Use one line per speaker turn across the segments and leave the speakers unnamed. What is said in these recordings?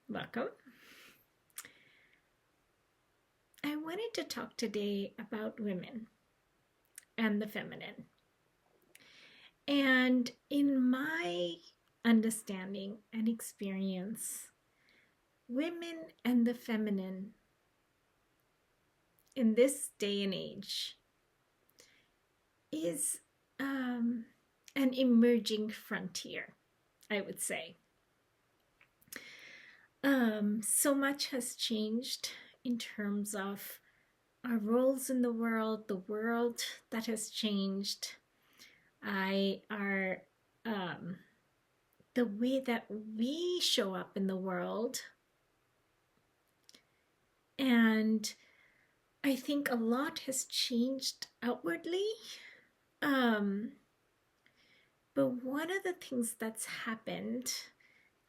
Welcome. I wanted to talk today about women and the feminine. And in my understanding and experience, women and the feminine in this day and age is an emerging frontier, I would say. So much has changed in terms of our roles in the world that has changed. Our the way that we show up in the world, and I think a lot has changed outwardly. But one of the things that's happened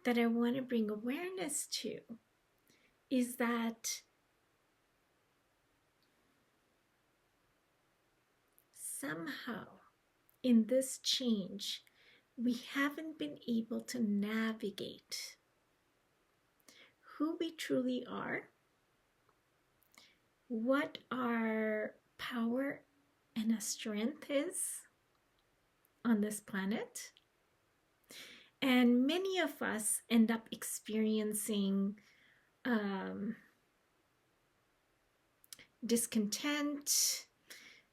that I want to bring awareness to is that somehow in this change, we haven't been able to navigate who we truly are, what our power and our strength is on this planet. And many of us end up experiencing discontent.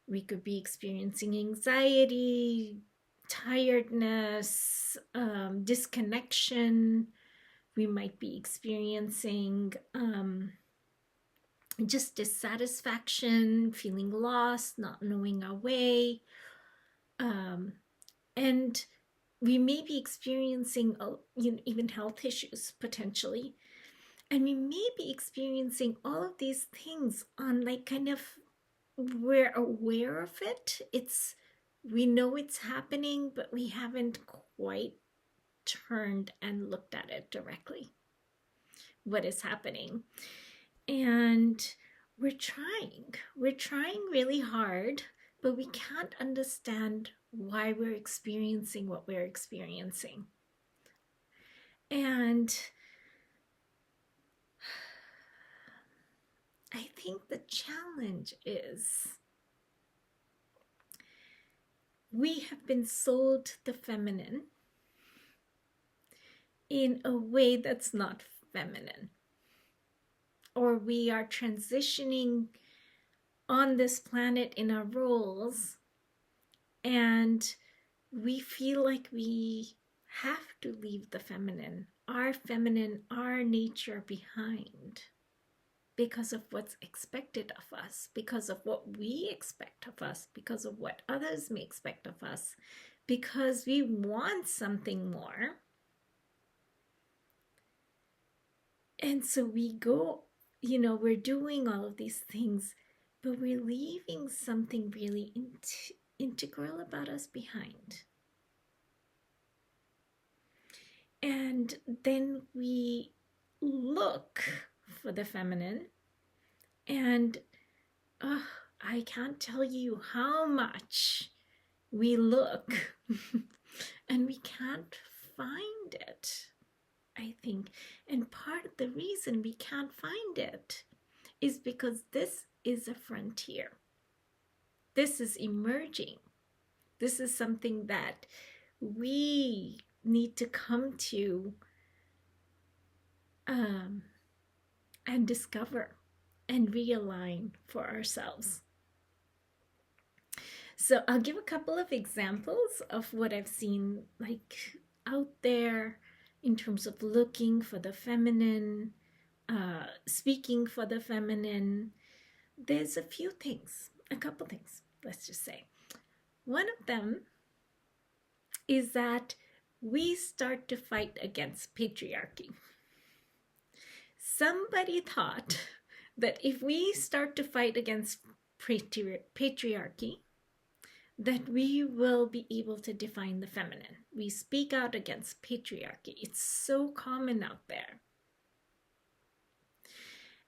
We could be experiencing anxiety, tiredness, disconnection. We might be experiencing just dissatisfaction, feeling lost, not knowing our way. And we may be experiencing even health issues potentially. And we may be experiencing all of these things on like kind of, we're aware of it. We know it's happening, but we haven't quite turned and looked at it directly. What is happening? And we're trying really hard, but we can't understand why we're experiencing what we're experiencing. And I think the challenge is we have been sold the feminine in a way that's not feminine, or we are transitioning on this planet in our roles, and we feel like we have to leave the feminine, our nature behind, because of what's expected of us, because of what we expect of us, because of what others may expect of us, because we want something more. And so we go, we're doing all of these things, but we're leaving something really integral about us behind. And then we look for the feminine, and I can't tell you how much we look and we can't find it, I think. And part of the reason we can't find it is because this is a frontier. This is emerging. This is something that we need to come to and discover and realign for ourselves. So I'll give a couple of examples of what I've seen like out there in terms of looking for the feminine, speaking for the feminine. There's a couple things, let's just say. One of them is that we start to fight against patriarchy. Somebody thought that if we start to fight against patriarchy, that we will be able to define the feminine. We speak out against patriarchy. It's so common out there.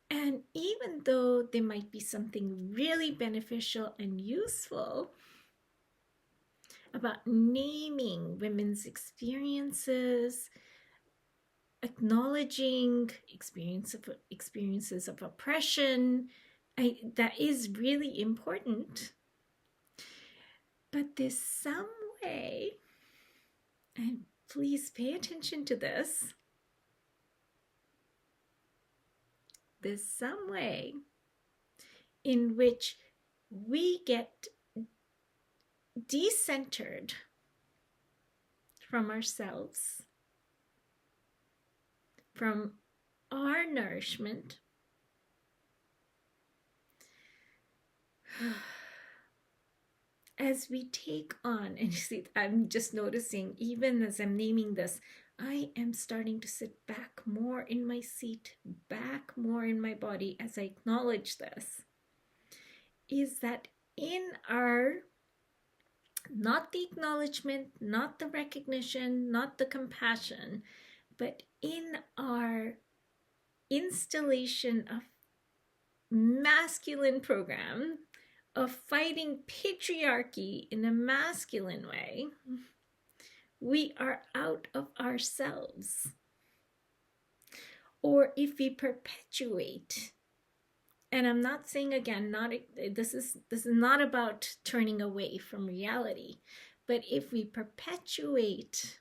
And even though there might be something really beneficial and useful about naming women's experiences, acknowledging experiences of oppression. That is really important. But there's some way, and please pay attention to this, there's some way in which we get decentered from ourselves, from our nourishment, as we take on, and you see, I'm just noticing, even as I'm naming this, I am starting to sit back more in my seat, back more in my body as I acknowledge this, is that in our, not the acknowledgement, not the recognition, not the compassion, but in our installation of masculine program, of fighting patriarchy in a masculine way, we are out of ourselves. Or if we perpetuate, and I'm not saying again, this is not about turning away from reality, but if we perpetuate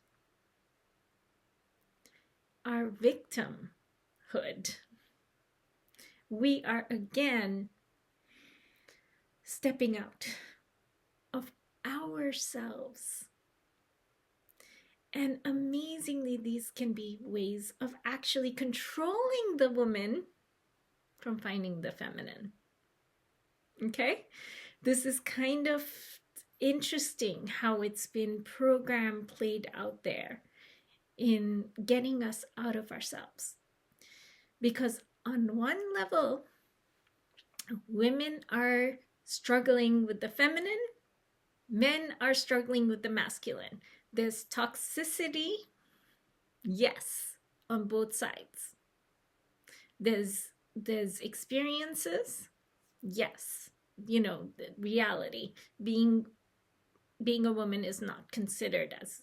our victimhood, we are again stepping out of ourselves. And amazingly, these can be ways of actually controlling the woman from finding the feminine. Okay? This is kind of interesting how it's been programmed, played out there in getting us out of ourselves. Because on one level, women are struggling with the feminine, men are struggling with the masculine. There's toxicity, yes, on both sides. There's experiences, yes. You know, the reality, being a woman is not considered as,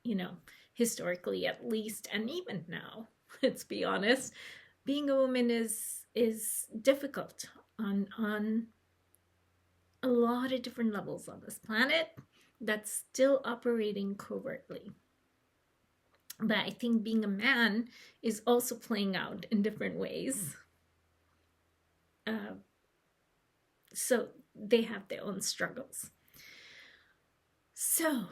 you know, historically at least, and even now, let's be honest, being a woman is difficult on a lot of different levels on this planet that's still operating covertly. But I think being a man is also playing out in different ways. So they have their own struggles. So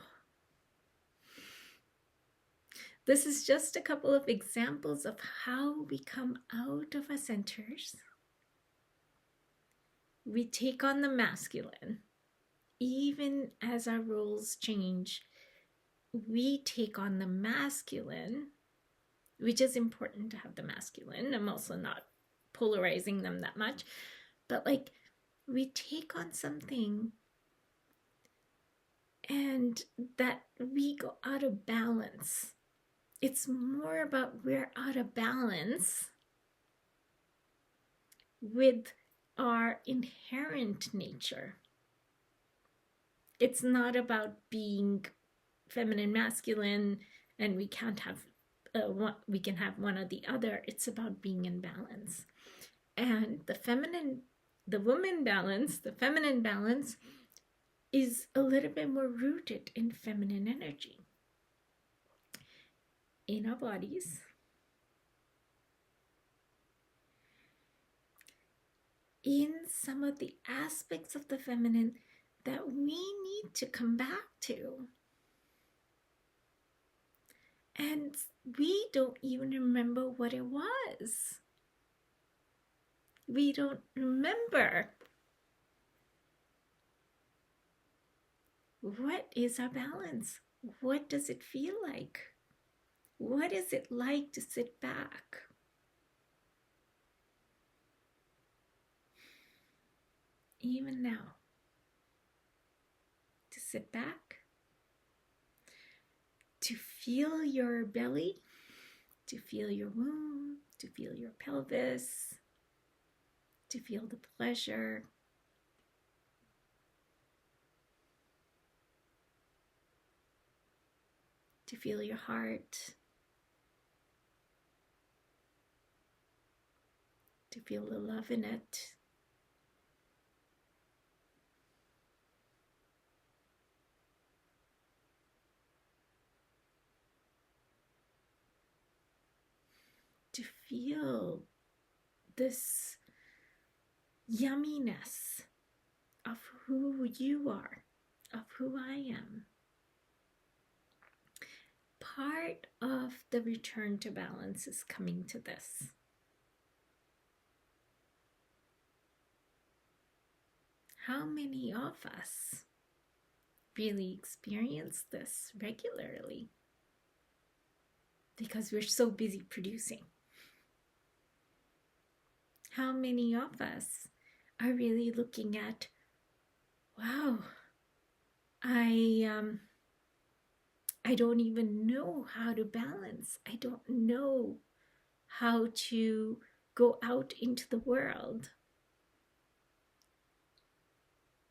this is just a couple of examples of how we come out of our centers. We take on the masculine. Even as our roles change, we take on the masculine, which is important to have the masculine. I'm also not polarizing them that much, but like we take on something and that we go out of balance. It's more about we're out of balance with our inherent nature. It's not about being feminine, masculine, and we can't have we can have one or the other. It's about being in balance. And the feminine balance is a little bit more rooted in feminine energy in our bodies, in some of the aspects of the feminine that we need to come back to. And we don't even remember what it was. We don't remember. What is our balance? What does it feel like? What is it like to sit back? Even now, to sit back, to feel your belly, to feel your womb, to feel your pelvis, to feel the pleasure. To feel your heart. to feel the love in it. To feel this yumminess of who you are, of who I am. Part of the return to balance is coming to this. How many of us really experience this regularly? Because we're so busy producing. How many of us are really looking at, wow, I don't even know how to balance. I don't know how to go out into the world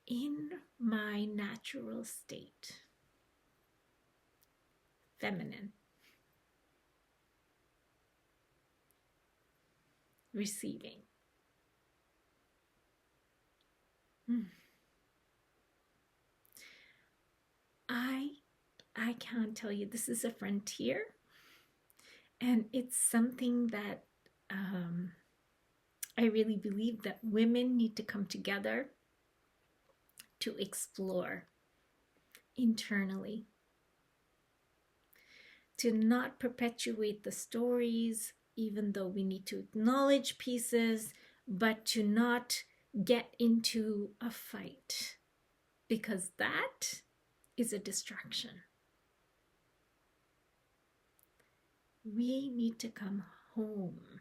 in my natural state. Feminine. Receiving. I can't tell you, this is a frontier, and it's something that I really believe that women need to come together to explore internally, to not perpetuate the stories, even though we need to acknowledge pieces, but to not get into a fight, because that is a distraction. We need to come home.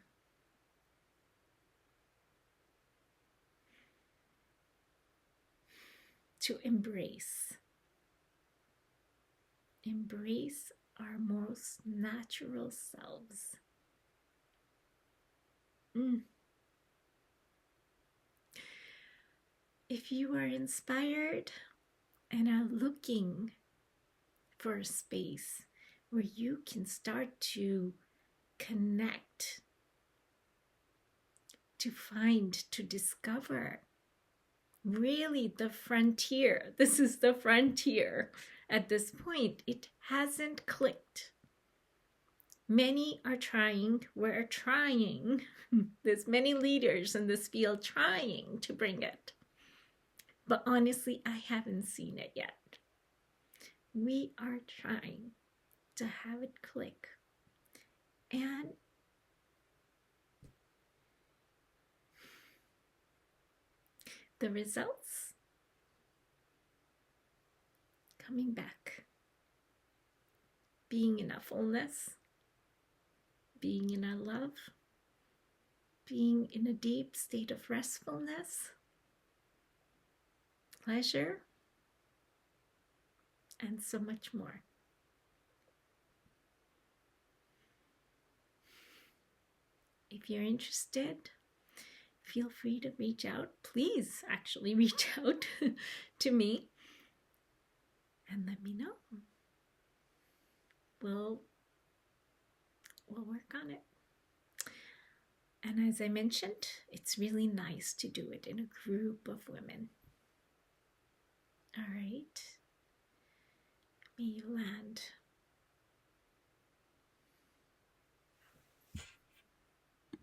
To embrace our most natural selves. If you are inspired and are looking for a space where you can start to connect, to find, to discover really the frontier. This is the frontier. At this point, it hasn't clicked. Many are trying, we're trying. There's many leaders in this field trying to bring it. But honestly, I haven't seen it yet. We are trying to have it click. And the results coming back. Being in a fullness, being in a love, being in a deep state of restfulness, pleasure, and so much more. If you're interested, feel free to reach out. Please actually reach out to me and let me know. We'll work on it. And as I mentioned, it's really nice to do it in a group of women. All right. May you land